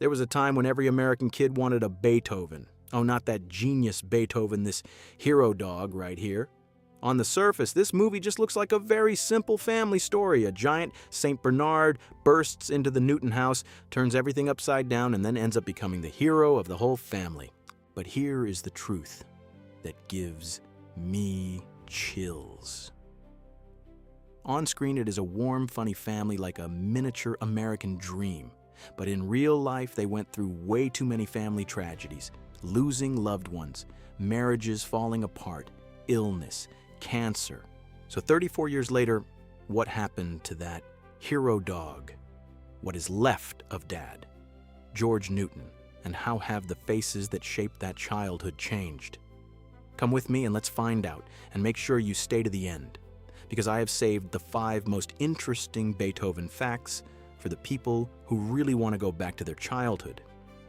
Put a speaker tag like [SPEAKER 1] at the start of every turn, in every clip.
[SPEAKER 1] There was a time when every American kid wanted a Beethoven. Oh, not that genius Beethoven, this hero dog right here. On the surface, this movie just looks like a very simple family story. A giant St. Bernard bursts into the Newton house, turns everything upside down, and then ends up becoming the hero of the whole family. But here is the truth that gives me chills. On screen, it is a warm, funny family like a miniature American dream. But in real life, they went through way too many family tragedies. Losing loved ones, marriages falling apart, illness, cancer. So 34 years later, what happened to that hero dog? What is left of Dad? George Newton, and how have the faces that shaped that childhood changed? Come with me and let's find out, and make sure you stay to the end, because I have saved the 5 most interesting Beethoven facts for the people who really want to go back to their childhood.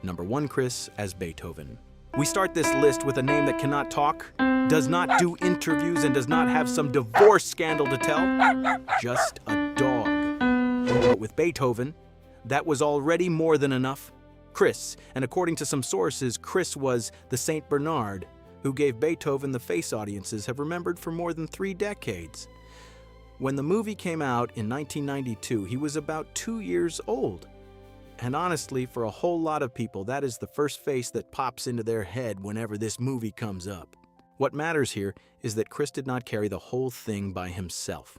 [SPEAKER 1] Number 1, Chris as Beethoven. We start this list with a name that cannot talk, does not do interviews, and does not have some divorce scandal to tell. Just a dog. But with Beethoven, that was already more than enough. Chris, and according to some sources, Chris was the St. Bernard who gave Beethoven the face audiences have remembered for more than 3 decades. When the movie came out in 1992, he was about 2 years old. And honestly, for a whole lot of people, that is the first face that pops into their head whenever this movie comes up. What matters here is that Chris did not carry the whole thing by himself.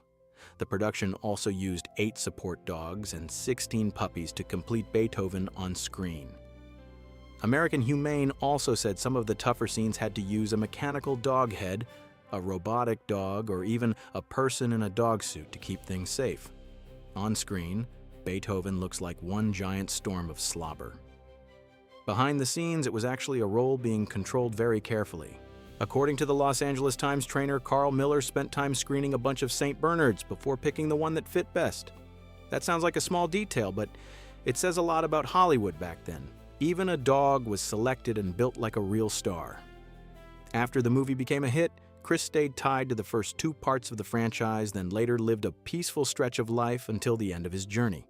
[SPEAKER 1] The production also used 8 support dogs and 16 puppies to complete Beethoven on screen. American Humane also said some of the tougher scenes had to use a mechanical dog head, a robotic dog, or even a person in a dog suit to keep things safe. On screen, Beethoven looks like one giant storm of slobber. Behind the scenes, it was actually a role being controlled very carefully. According to the Los Angeles Times trainer, Carl Miller spent time screening a bunch of St. Bernards before picking the one that fit best. That sounds like a small detail, but it says a lot about Hollywood back then. Even a dog was selected and built like a real star. After the movie became a hit, Chris stayed tied to the first 2 parts of the franchise, then later lived a peaceful stretch of life until the end of his journey.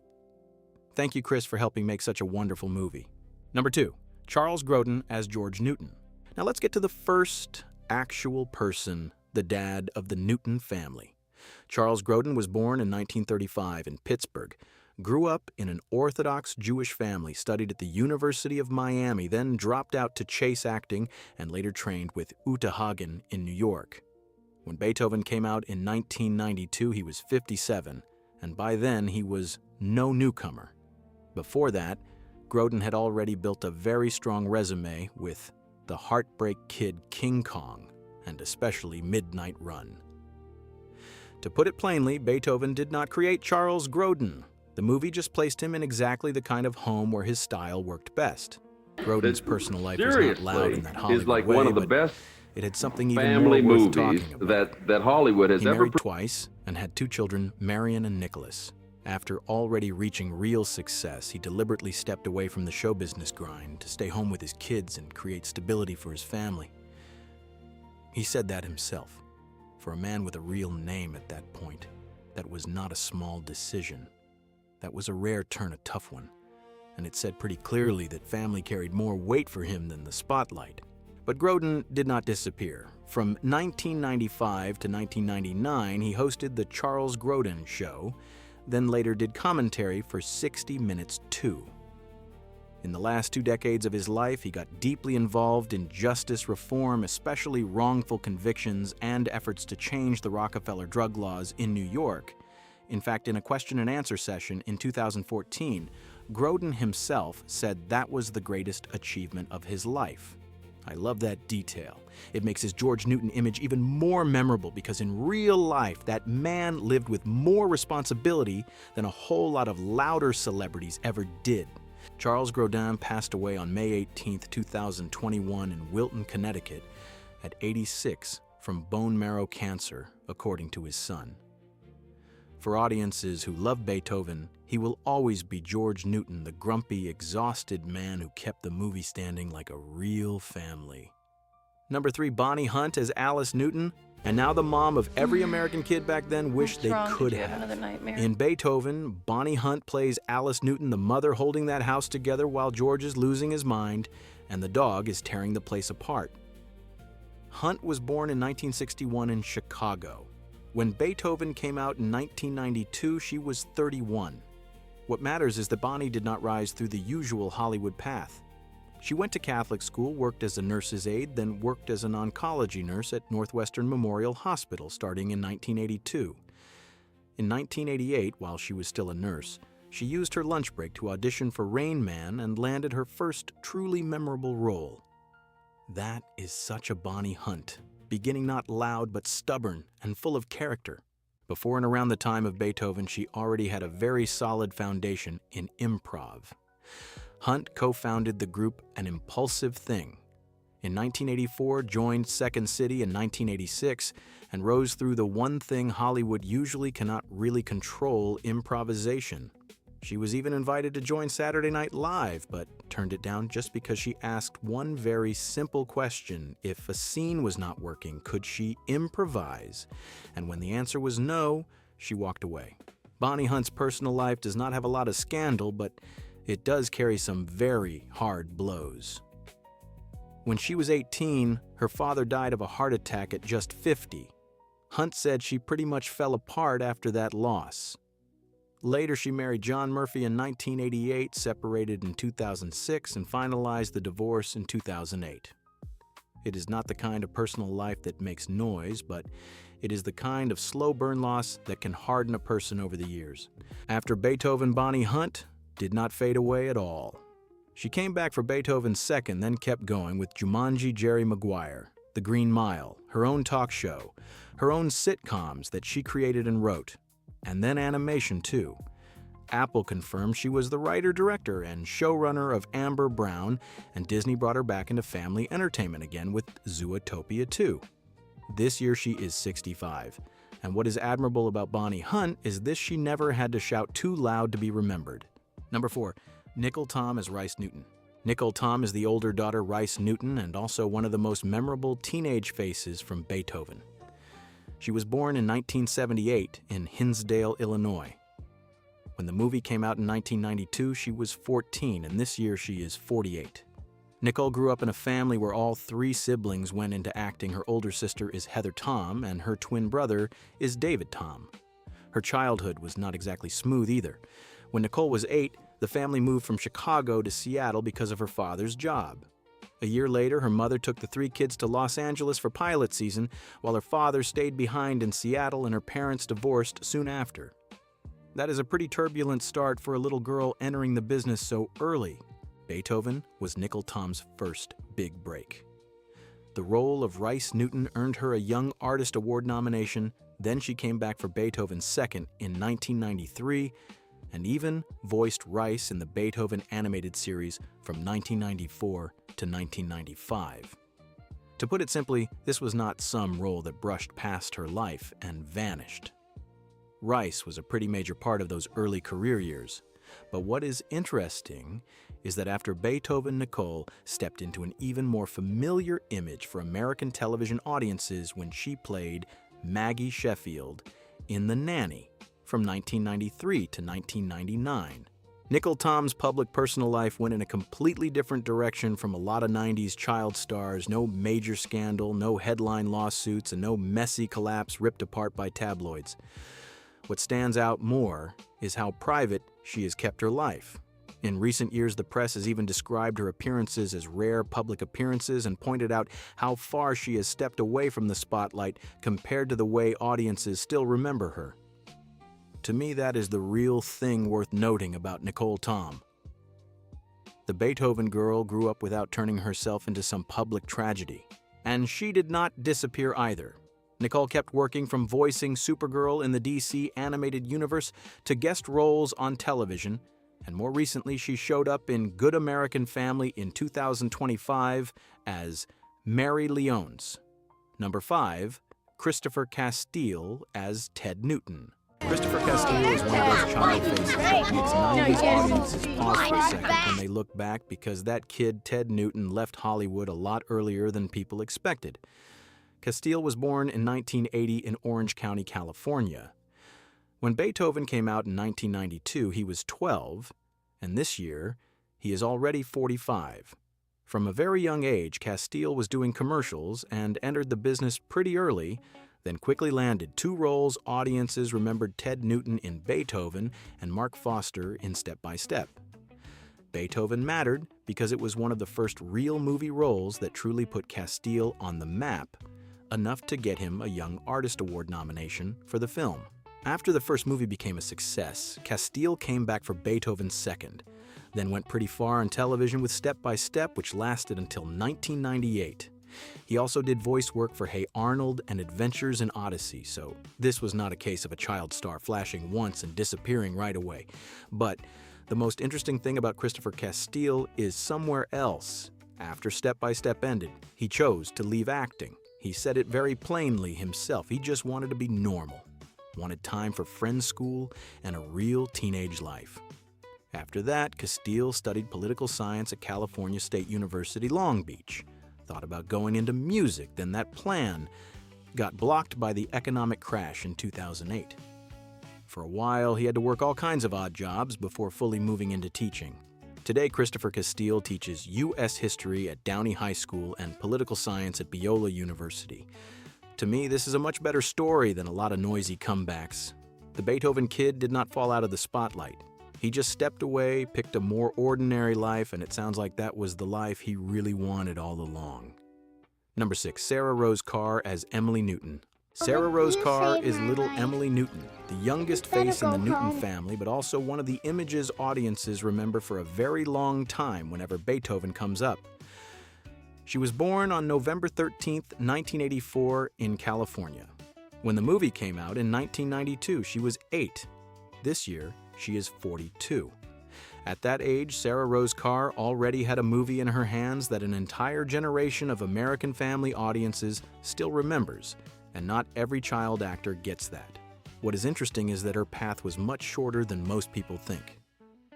[SPEAKER 1] Thank you, Chris, for helping make such a wonderful movie. Number 2, Charles Grodin as George Newton. Now let's get to the first actual person, the dad of the Newton family. Charles Grodin was born in 1935 in Pittsburgh, grew up in an Orthodox Jewish family, studied at the University of Miami, then dropped out to chase acting, and later trained with Uta Hagen in New York. When Beethoven came out in 1992, he was 57, and by then he was no newcomer. Before that, Grodin had already built a very strong resume with The Heartbreak Kid King Kong, and especially Midnight Run. To put it plainly, Beethoven did not create Charles Grodin. The movie just placed him in exactly the kind of home where his style worked best. Grodin's personal life was not loud in that Hollywood
[SPEAKER 2] is like
[SPEAKER 1] way,
[SPEAKER 2] one of the
[SPEAKER 1] but
[SPEAKER 2] best
[SPEAKER 1] it had something even
[SPEAKER 2] family
[SPEAKER 1] more worth
[SPEAKER 2] movies
[SPEAKER 1] talking about.
[SPEAKER 2] that Hollywood has
[SPEAKER 1] He
[SPEAKER 2] ever
[SPEAKER 1] married twice and had 2 children, Marion and Nicholas. After already reaching real success, he deliberately stepped away from the show business grind to stay home with his kids and create stability for his family. He said that himself. For a man with a real name at that point, that was not a small decision. That was a rare turn, a tough one, and it said pretty clearly that family carried more weight for him than the spotlight. But Grodin did not disappear. From 1995 to 1999, he hosted The Charles Grodin Show, then later did commentary for 60 Minutes 2. In the last 2 decades of his life, he got deeply involved in justice reform, especially wrongful convictions and efforts to change the Rockefeller drug laws in New York. In fact, in a question and answer session in 2014, Grodin himself said that was the greatest achievement of his life. I love that detail. It makes his George Newton image even more memorable because in real life, that man lived with more responsibility than a whole lot of louder celebrities ever did. Charles Grodin passed away on May 18, 2021 in Wilton, Connecticut at 86 from bone marrow cancer, according to his son. For audiences who love Beethoven, he will always be George Newton, the grumpy, exhausted man who kept the movie standing like a real family. Number 3, Bonnie Hunt as Alice Newton. And now the mom of every American kid back then wished they could have.
[SPEAKER 2] Another nightmare?
[SPEAKER 1] In Beethoven, Bonnie Hunt plays Alice Newton, the mother holding that house together while George is losing his mind and the dog is tearing the place apart. Hunt was born in 1961 in Chicago. When Beethoven came out in 1992, she was 31. What matters is that Bonnie did not rise through the usual Hollywood path. She went to Catholic school, worked as a nurse's aide, then worked as an oncology nurse at Northwestern Memorial Hospital starting in 1982. In 1988, while she was still a nurse, she used her lunch break to audition for Rain Man and landed her first truly memorable role. That is such a Bonnie Hunt, beginning not loud but stubborn and full of character. Before and around the time of Beethoven, she already had a very solid foundation in improv. Hunt co-founded the group An Impulsive Thing. In 1984, joined Second City in 1986, and rose through the one thing Hollywood usually cannot really control, improvisation. She was even invited to join Saturday Night Live, but turned it down just because she asked one very simple question: if a scene was not working, could she improvise? And when the answer was no, she walked away. Bonnie Hunt's personal life does not have a lot of scandal, but it does carry some very hard blows. When she was 18, her father died of a heart attack at just 50. Hunt said she pretty much fell apart after that loss. Later, she married John Murphy in 1988, separated in 2006, and finalized the divorce in 2008. It is not the kind of personal life that makes noise, but it is the kind of slow burn loss that can harden a person over the years. After Beethoven, Bonnie Hunt did not fade away at all. She came back for Beethoven's second, then kept going with Jumanji Jerry Maguire, The Green Mile, her own talk show, her own sitcoms that she created and wrote, and then animation too. Apple confirmed she was the writer, director, and showrunner of Amber Brown, and Disney brought her back into family entertainment again with Zootopia 2. This year she is 65, and what is admirable about Bonnie Hunt is this: she never had to shout too loud to be remembered. Number 4. Nicholle Tom as Ryce Newton. Nicholle Tom is the older daughter Ryce Newton and also one of the most memorable teenage faces from Beethoven. She was born in 1978 in Hinsdale, Illinois. When the movie came out in 1992, she was 14, and this year she is 48. Nicholle grew up in a family where all 3 siblings went into acting. Her older sister is Heather Tom, and her twin brother is David Tom. Her childhood was not exactly smooth either. When Nicholle was 8, the family moved from Chicago to Seattle because of her father's job. A year later, her mother took the 3 kids to Los Angeles for pilot season, while her father stayed behind in Seattle and her parents divorced soon after. That is a pretty turbulent start for a little girl entering the business so early. Beethoven was Nicholle Tom's first big break. The role of Ryce Newton earned her a Young Artist Award nomination, then she came back for Beethoven's second in 1993, and even voiced Ryce in the Beethoven animated series from 1994 to 1995. To put it simply, this was not some role that brushed past her life and vanished. Ryce was a pretty major part of those early career years. But what is interesting is that after Beethoven, Nicholle stepped into an even more familiar image for American television audiences when she played Maggie Sheffield in The Nanny from 1993 to 1999. Nicholle Tom's public personal life went in a completely different direction from a lot of 90s child stars. No major scandal, no headline lawsuits, and no messy collapse ripped apart by tabloids. What stands out more is how private she has kept her life. In recent years, the press has even described her appearances as rare public appearances and pointed out how far she has stepped away from the spotlight compared to the way audiences still remember her. To me, that is the real thing worth noting about Nicholle Tom. The Beethoven girl grew up without turning herself into some public tragedy. And she did not disappear either. Nicholle kept working from voicing Supergirl in the DC animated universe to guest roles on television, and more recently she showed up in Good American Family in 2025 as Mary Leonce. Number 5, Christopher Castile as Ted Newton. Christopher Castile is one of those child faces that makes 90s audiences pause for a second when they look back, because that kid, Ted Newton, left Hollywood a lot earlier than people expected. Castile was born in 1980 in Orange County, California. When Beethoven came out in 1992, he was 12, and this year, he is already 45. From a very young age, Castile was doing commercials and entered the business pretty early, then quickly landed 2 roles audiences remembered Ted Newton in Beethoven and Mark Foster in Step by Step. Beethoven mattered because it was one of the first real movie roles that truly put Castile on the map, enough to get him a Young Artist Award nomination for the film. After the first movie became a success, Castile came back for Beethoven's second, then went pretty far on television with Step by Step, which lasted until 1998. He also did voice work for Hey Arnold and Adventures in Odyssey, so this was not a case of a child star flashing once and disappearing right away. But the most interesting thing about Christopher Castile is somewhere else. After Step by Step ended, he chose to leave acting. He said it very plainly himself. He just wanted to be normal. Wanted time for friend school and a real teenage life. After that, Castile studied political science at California State University, Long Beach. Thought about going into music, then that plan got blocked by the economic crash in 2008. For a while, he had to work all kinds of odd jobs before fully moving into teaching. Today, Christopher Castile teaches U.S. history at Downey High School and political science at Biola University. To me, this is a much better story than a lot of noisy comebacks. The Beethoven kid did not fall out of the spotlight. He just stepped away, picked a more ordinary life, and it sounds like that was the life he really wanted all along. Number 6, Sarah Rose Carr as Emily Newton. Sarah Rose Carr is little Emily Newton, the youngest face in the Newton family, but also one of the images audiences remember for a very long time whenever Beethoven comes up. She was born on November 13, 1984 in California. When the movie came out in 1992, she was 8. This year, she is 42. At that age, Sarah Rose Carr already had a movie in her hands that an entire generation of American family audiences still remembers, and not every child actor gets that. What is interesting is that her path was much shorter than most people think.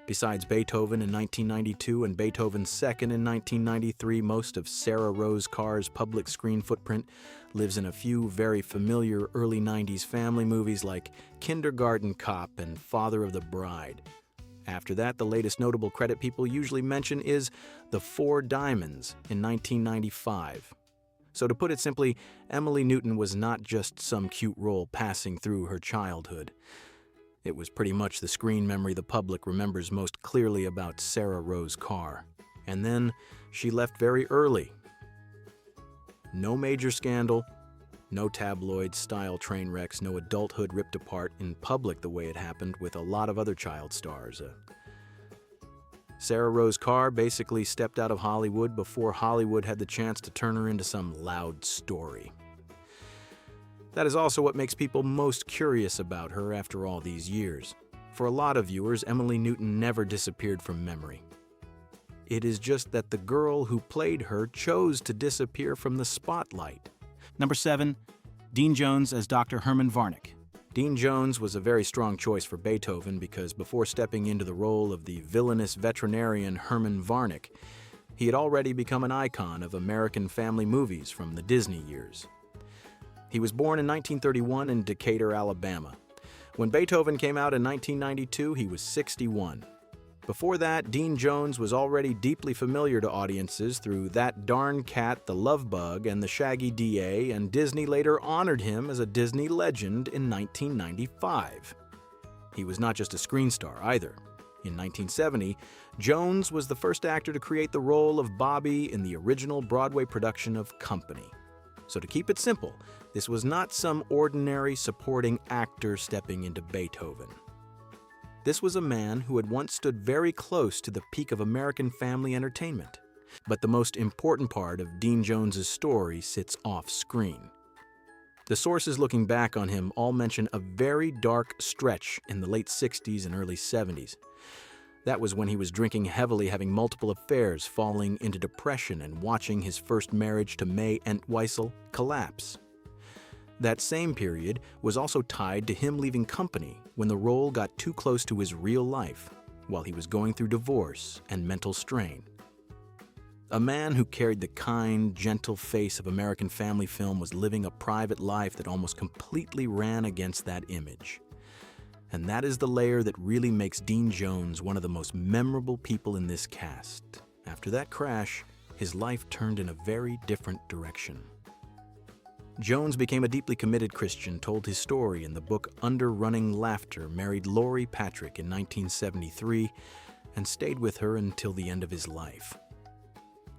[SPEAKER 1] Besides Beethoven in 1992 and Beethoven's second in 1993, most of Sarah Rose Carr's public screen footprint lives in a few very familiar early 90s family movies like Kindergarten Cop and Father of the Bride. After that, the latest notable credit people usually mention is The Four Diamonds in 1995. So to put it simply, Emily Newton was not just some cute role passing through her childhood. It was pretty much the screen memory the public remembers most clearly about Sarah Rose Carr. And then she left very early. No major scandal, no tabloid-style train wrecks, no adulthood ripped apart in public the way it happened with a lot of other child stars. Sarah Rose Carr basically stepped out of Hollywood before Hollywood had the chance to turn her into some loud story. That is also what makes people most curious about her after all these years. For a lot of viewers, Emily Newton never disappeared from memory. It is just that the girl who played her chose to disappear from the spotlight. Number 7, Dean Jones as Dr. Herman Varnick. Dean Jones was a very strong choice for Beethoven because before stepping into the role of the villainous veterinarian Herman Varnick, he had already become an icon of American family movies from the Disney years. He was born in 1931 in Decatur, Alabama. When Beethoven came out in 1992, he was 61. Before that, Dean Jones was already deeply familiar to audiences through That Darn Cat, The Love Bug, and The Shaggy D.A., and Disney later honored him as a Disney legend in 1995. He was not just a screen star either. In 1970, Jones was the first actor to create the role of Bobby in the original Broadway production of Company. So to keep it simple, this was not some ordinary supporting actor stepping into Beethoven. This was a man who had once stood very close to the peak of American family entertainment. But the most important part of Dean Jones's story sits off-screen. The sources looking back on him all mention a very dark stretch in the late 60s and early 70s. That was when he was drinking heavily, having multiple affairs, falling into depression, and watching his first marriage to Mae Entwistle collapse. That same period was also tied to him leaving Company when the role got too close to his real life while he was going through divorce and mental strain. A man who carried the kind, gentle face of American family film was living a private life that almost completely ran against that image. And that is the layer that really makes Dean Jones one of the most memorable people in this cast. After that crash, his life turned in a very different direction. Jones became a deeply committed Christian, told his story in the book Under Running Laughter, married Lori Patrick in 1973, and stayed with her until the end of his life.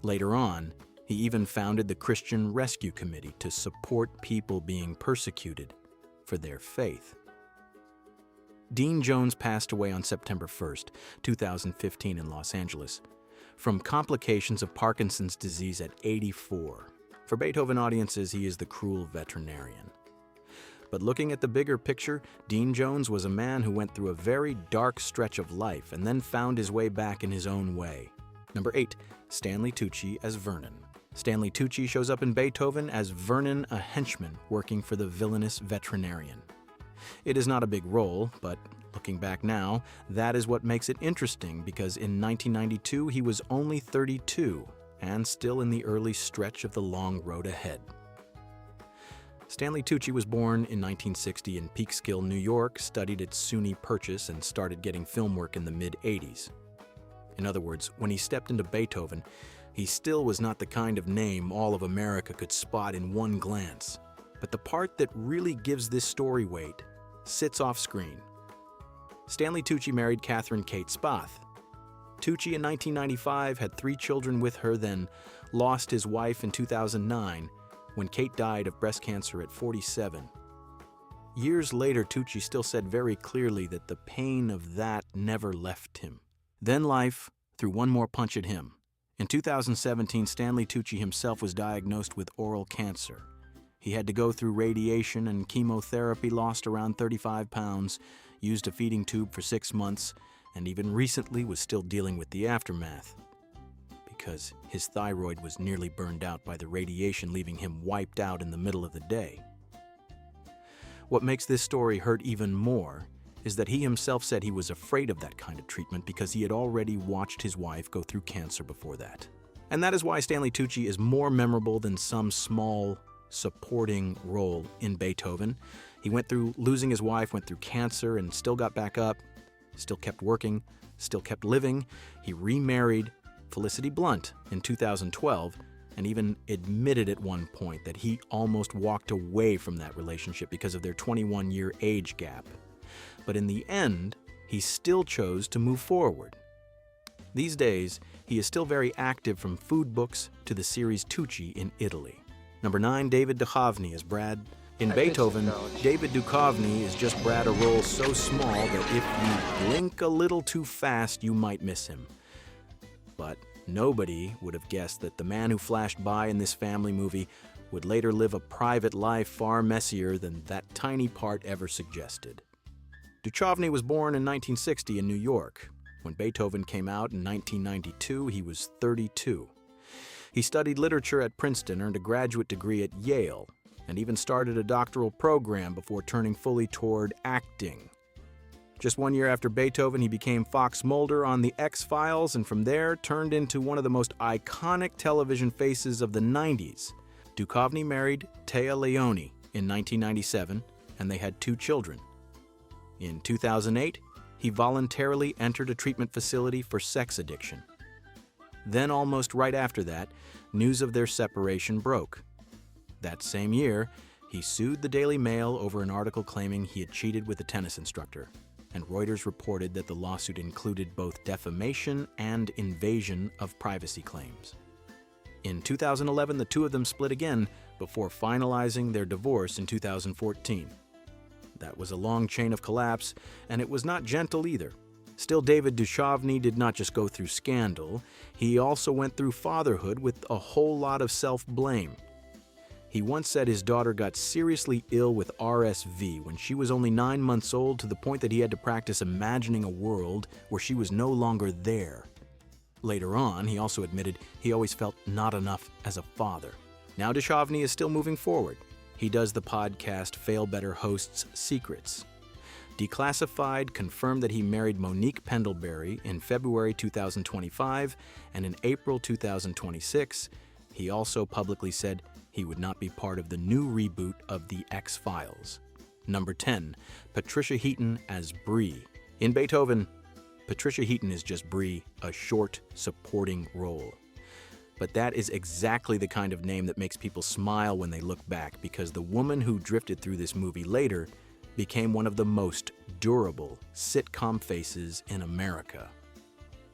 [SPEAKER 1] Later on, he even founded the Christian Rescue Committee to support people being persecuted for their faith. Dean Jones passed away on September 1st, 2015 in Los Angeles, from complications of Parkinson's disease at 84. For Beethoven audiences, he is the cruel veterinarian. But looking at the bigger picture, Dean Jones was a man who went through a very dark stretch of life and then found his way back in his own way. Number 8, Stanley Tucci as Vernon. Stanley Tucci shows up in Beethoven as Vernon, a henchman working for the villainous veterinarian. It is not a big role, but looking back now, that is what makes it interesting because in 1992 he was only 32 and still in the early stretch of the long road ahead. Stanley Tucci was born in 1960 in Peekskill, New York, studied at SUNY Purchase, and started getting film work in the mid-'80s. In other words, when he stepped into Beethoven, he still was not the kind of name all of America could spot in one glance. But the part that really gives this story weight sits off screen. Stanley Tucci married Catherine Kate Spath. Tucci in 1995 had 3 children with her, then lost his wife in 2009 when Kate died of breast cancer at 47. Years later, Tucci still said very clearly that the pain of that never left him. Then life threw one more punch at him. In 2017, Stanley Tucci himself was diagnosed with oral cancer. He had to go through radiation and chemotherapy, lost around 35 pounds, used a feeding tube for 6 months, and even recently was still dealing with the aftermath because his thyroid was nearly burned out by the radiation, leaving him wiped out in the middle of the day. What makes this story hurt even more is that he himself said he was afraid of that kind of treatment because he had already watched his wife go through cancer before that. And that is why Stanley Tucci is more memorable than some small supporting role in Beethoven. He went through losing his wife, went through cancer, and still got back up, still kept working, still kept living. He remarried Felicity Blunt in 2012 and even admitted at one point that he almost walked away from that relationship because of their 21-year age gap. But in the end, he still chose to move forward. These days, he is still very active, from food books to the series Tucci in Italy. Number 9, David Duchovny as Brad. In Beethoven, David Duchovny is just Brad, a role so small that if you blink a little too fast, you might miss him. But nobody would have guessed that the man who flashed by in this family movie would later live a private life far messier than that tiny part ever suggested. Duchovny was born in 1960 in New York. When Beethoven came out in 1992, he was 32. He studied literature at Princeton, earned a graduate degree at Yale, and even started a doctoral program before turning fully toward acting. Just 1 year after Beethoven, he became Fox Mulder on The X-Files, and from there turned into one of the most iconic television faces of the 90s. Duchovny married Téa Leoni in 1997, and they had 2 children. In 2008, he voluntarily entered a treatment facility for sex addiction. Then, almost right after that, news of their separation broke. That same year, he sued the Daily Mail over an article claiming he had cheated with a tennis instructor, and Reuters reported that the lawsuit included both defamation and invasion of privacy claims. In 2011, the two of them split again before finalizing their divorce in 2014. That was a long chain of collapse, and it was not gentle either. Still, David Duchovny did not just go through scandal, he also went through fatherhood with a whole lot of self-blame. He once said his daughter got seriously ill with RSV when she was only 9 months old, to the point that he had to practice imagining a world where she was no longer there. Later on, he also admitted he always felt not enough as a father. Now Duchovny is still moving forward. He does the podcast Fail Better Hosts Secrets. Declassified confirmed that he married Monique Pendlebury in February 2025, and in April 2026, he also publicly said he would not be part of the new reboot of The X-Files. Number 10, Patricia Heaton as Brie. In Beethoven, Patricia Heaton is just Brie, a short, supporting role. But that is exactly the kind of name that makes people smile when they look back, because the woman who drifted through this movie later became one of the most durable sitcom faces in America.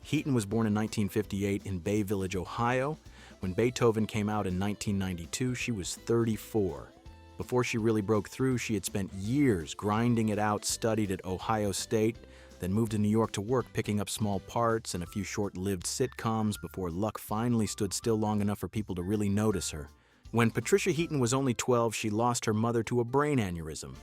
[SPEAKER 1] Heaton was born in 1958 in Bay Village, Ohio. When Beethoven came out in 1992, she was 34. Before she really broke through, she had spent years grinding it out, studied at Ohio State, then moved to New York to work picking up small parts and a few short-lived sitcoms before luck finally stood still long enough for people to really notice her. When Patricia Heaton was only 12, she lost her mother to a brain aneurysm.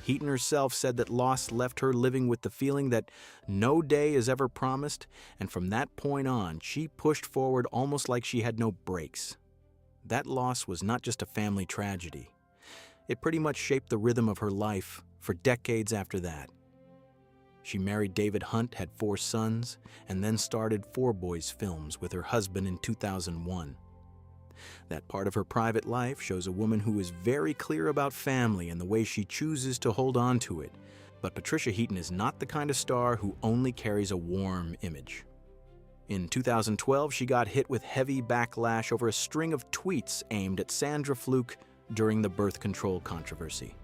[SPEAKER 1] Heaton herself said that loss left her living with the feeling that no day is ever promised, and from that point on, she pushed forward almost like she had no brakes. That loss was not just a family tragedy. It pretty much shaped the rhythm of her life for decades after that. She married David Hunt, had 4 sons, and then started Four Boys Films with her husband in 2001. That part of her private life shows a woman who is very clear about family and the way she chooses to hold on to it. But Patricia Heaton is not the kind of star who only carries a warm image. In 2012, she got hit with heavy backlash over a string of tweets aimed at Sandra Fluke during the birth control controversy.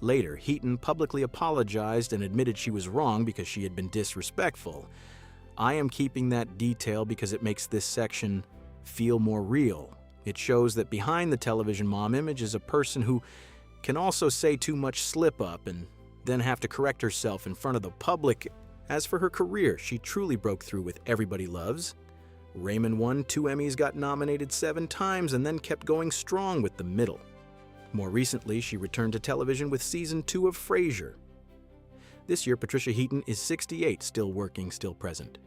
[SPEAKER 1] Later, Heaton publicly apologized and admitted she was wrong because she had been disrespectful. I am keeping that detail because it makes this section feel more real. It shows that behind the television mom image is a person who can also say too much slip up and then have to correct herself in front of the public. As for her career, she truly broke through with Everybody Loves. Raymond won 2 Emmys, got nominated 7 times, and then kept going strong with The Middle. More recently, she returned to television with season 2 of Frasier. This year, Patricia Heaton is 68, still working, still present.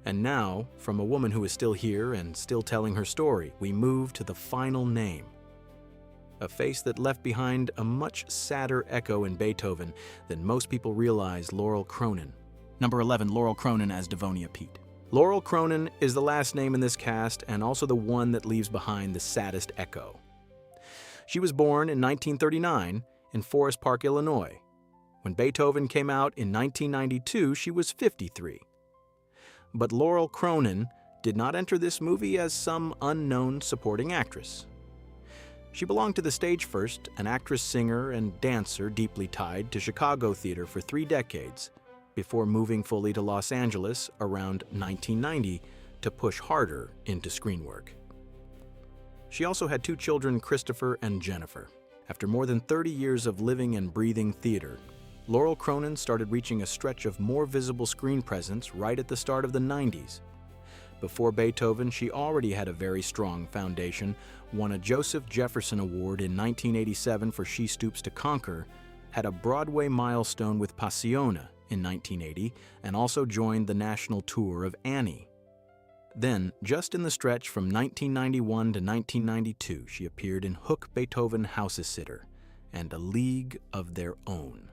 [SPEAKER 1] And now, from a woman who is still here and still telling her story, we move to the final name. A face that left behind a much sadder echo in Beethoven than most people realize: Laurel Cronin. Number 11, Laurel Cronin as Devonia Pete. Laurel Cronin is the last name in this cast and also the one that leaves behind the saddest echo. She was born in 1939 in Forest Park, Illinois. When Beethoven came out in 1992, she was 53. But Laurel Cronin did not enter this movie as some unknown supporting actress. She belonged to the stage first, an actress, singer, and dancer deeply tied to Chicago theater for 3 decades, before moving fully to Los Angeles around 1990 to push harder into screen work. She also had 2 children, Christopher and Jennifer. After more than 30 years of living and breathing theater, Laurel Cronin started reaching a stretch of more visible screen presence right at the start of the 90s. Before Beethoven, she already had a very strong foundation, won a Joseph Jefferson Award in 1987 for She Stoops to Conquer, had a Broadway milestone with Passiona in 1980, and also joined the national tour of Annie. Then, just in the stretch from 1991 to 1992, she appeared in Hook, Beethoven, House-a-Sitter, and A League of Their Own.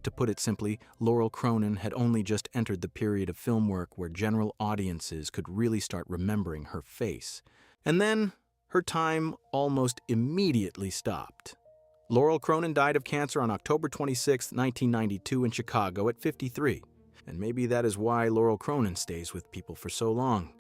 [SPEAKER 1] To put it simply, Laurel Cronin had only just entered the period of film work where general audiences could really start remembering her face. And then, her time almost immediately stopped. Laurel Cronin died of cancer on October 26, 1992 in Chicago at 53. And maybe that is why Laurel Cronin stays with people for so long.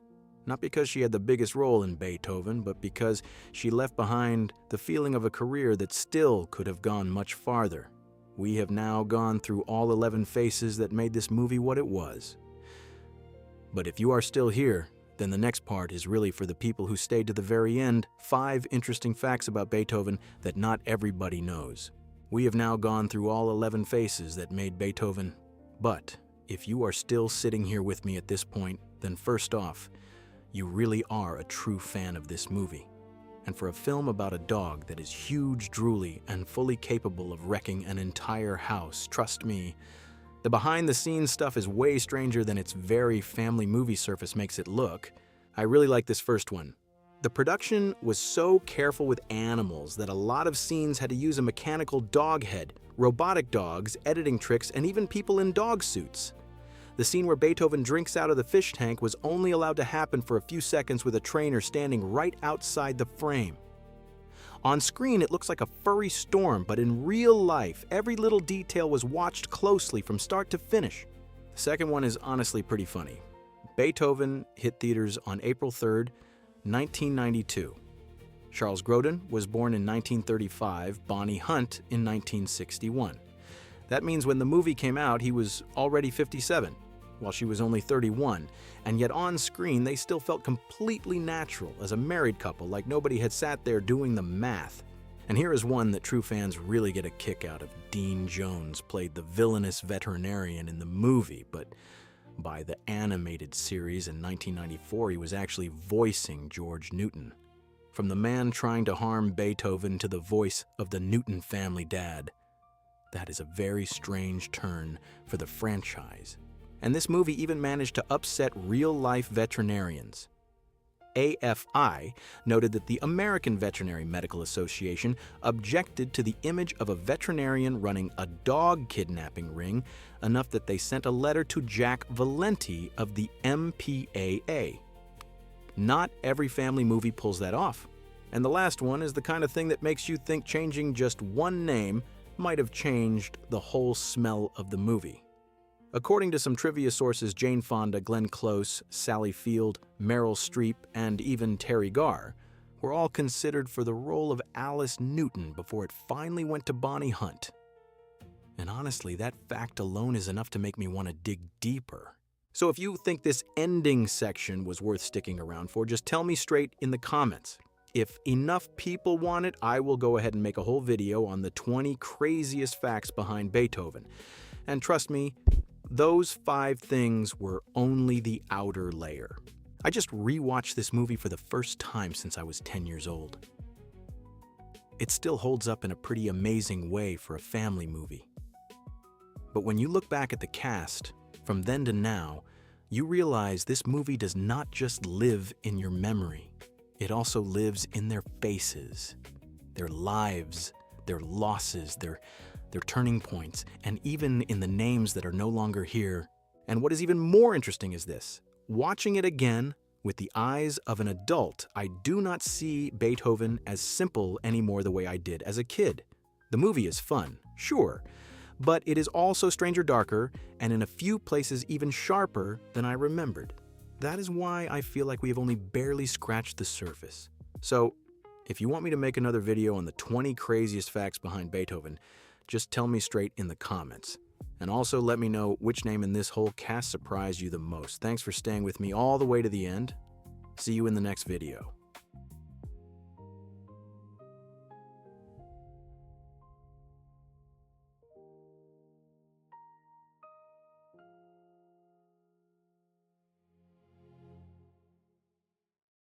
[SPEAKER 1] Not because she had the biggest role in Beethoven, but because she left behind the feeling of a career that still could have gone much farther. We have now gone through all 11 faces that made this movie what it was. But if you are still here, then the next part is really for the people who stayed to the very end. 5 interesting facts about Beethoven that not everybody knows. We have now gone through all 11 faces that made Beethoven. But if you are still sitting here with me at this point, then first off, you really are a true fan of this movie. And for a film about a dog that is huge, drooly, and fully capable of wrecking an entire house, trust me, the behind-the-scenes stuff is way stranger than its very family movie surface makes it look. I really like this first one. The production was so careful with animals that a lot of scenes had to use a mechanical dog head, robotic dogs, editing tricks, and even people in dog suits. The scene where Beethoven drinks out of the fish tank was only allowed to happen for a few seconds with a trainer standing right outside the frame. On screen, it looks like a furry storm, but in real life, every little detail was watched closely from start to finish. The second one is honestly pretty funny. Beethoven hit theaters on April 3rd, 1992. Charles Grodin was born in 1935, Bonnie Hunt in 1961. That means when the movie came out, he was already 57, while she was only 31, and yet on screen they still felt completely natural as a married couple, like nobody had sat there doing the math. And here is one that true fans really get a kick out of. Dean Jones played the villainous veterinarian in the movie, but by the animated series in 1994, he was actually voicing George Newton. From the man trying to harm Beethoven to the voice of the Newton family dad. That is a very strange turn for the franchise. And this movie even managed to upset real-life veterinarians. AFI noted that the American Veterinary Medical Association objected to the image of a veterinarian running a dog kidnapping ring enough that they sent a letter to Jack Valenti of the MPAA. Not every family movie pulls that off. And the last one is the kind of thing that makes you think changing just one name might have changed the whole smell of the movie. According to some trivia sources, Jane Fonda, Glenn Close, Sally Field, Meryl Streep, and even Terry Garr were all considered for the role of Alice Newton before it finally went to Bonnie Hunt. And honestly, that fact alone is enough to make me want to dig deeper. So if you think this ending section was worth sticking around for, just tell me straight in the comments. If enough people want it, I will go ahead and make a whole video on the 20 craziest facts behind Beethoven. And trust me, those 5 things were only the outer layer. I just rewatched this movie for the first time since I was 10 years old. It still holds up in a pretty amazing way for a family movie. But when you look back at the cast, from then to now, you realize this movie does not just live in your memory. It also lives in their faces, their lives, their losses, their turning points, and even in the names that are no longer here. And what is even more interesting is this. Watching it again with the eyes of an adult, I do not see Beethoven as simple anymore the way I did as a kid. The movie is fun, sure, but it is also stranger darker, and in a few places even sharper than I remembered. That is why I feel like we have only barely scratched the surface. So, if you want me to make another video on the 20 craziest facts behind Beethoven, just tell me straight in the comments. And also let me know which name in this whole cast surprised you the most. Thanks for staying with me all the way to the end. See you in the next video.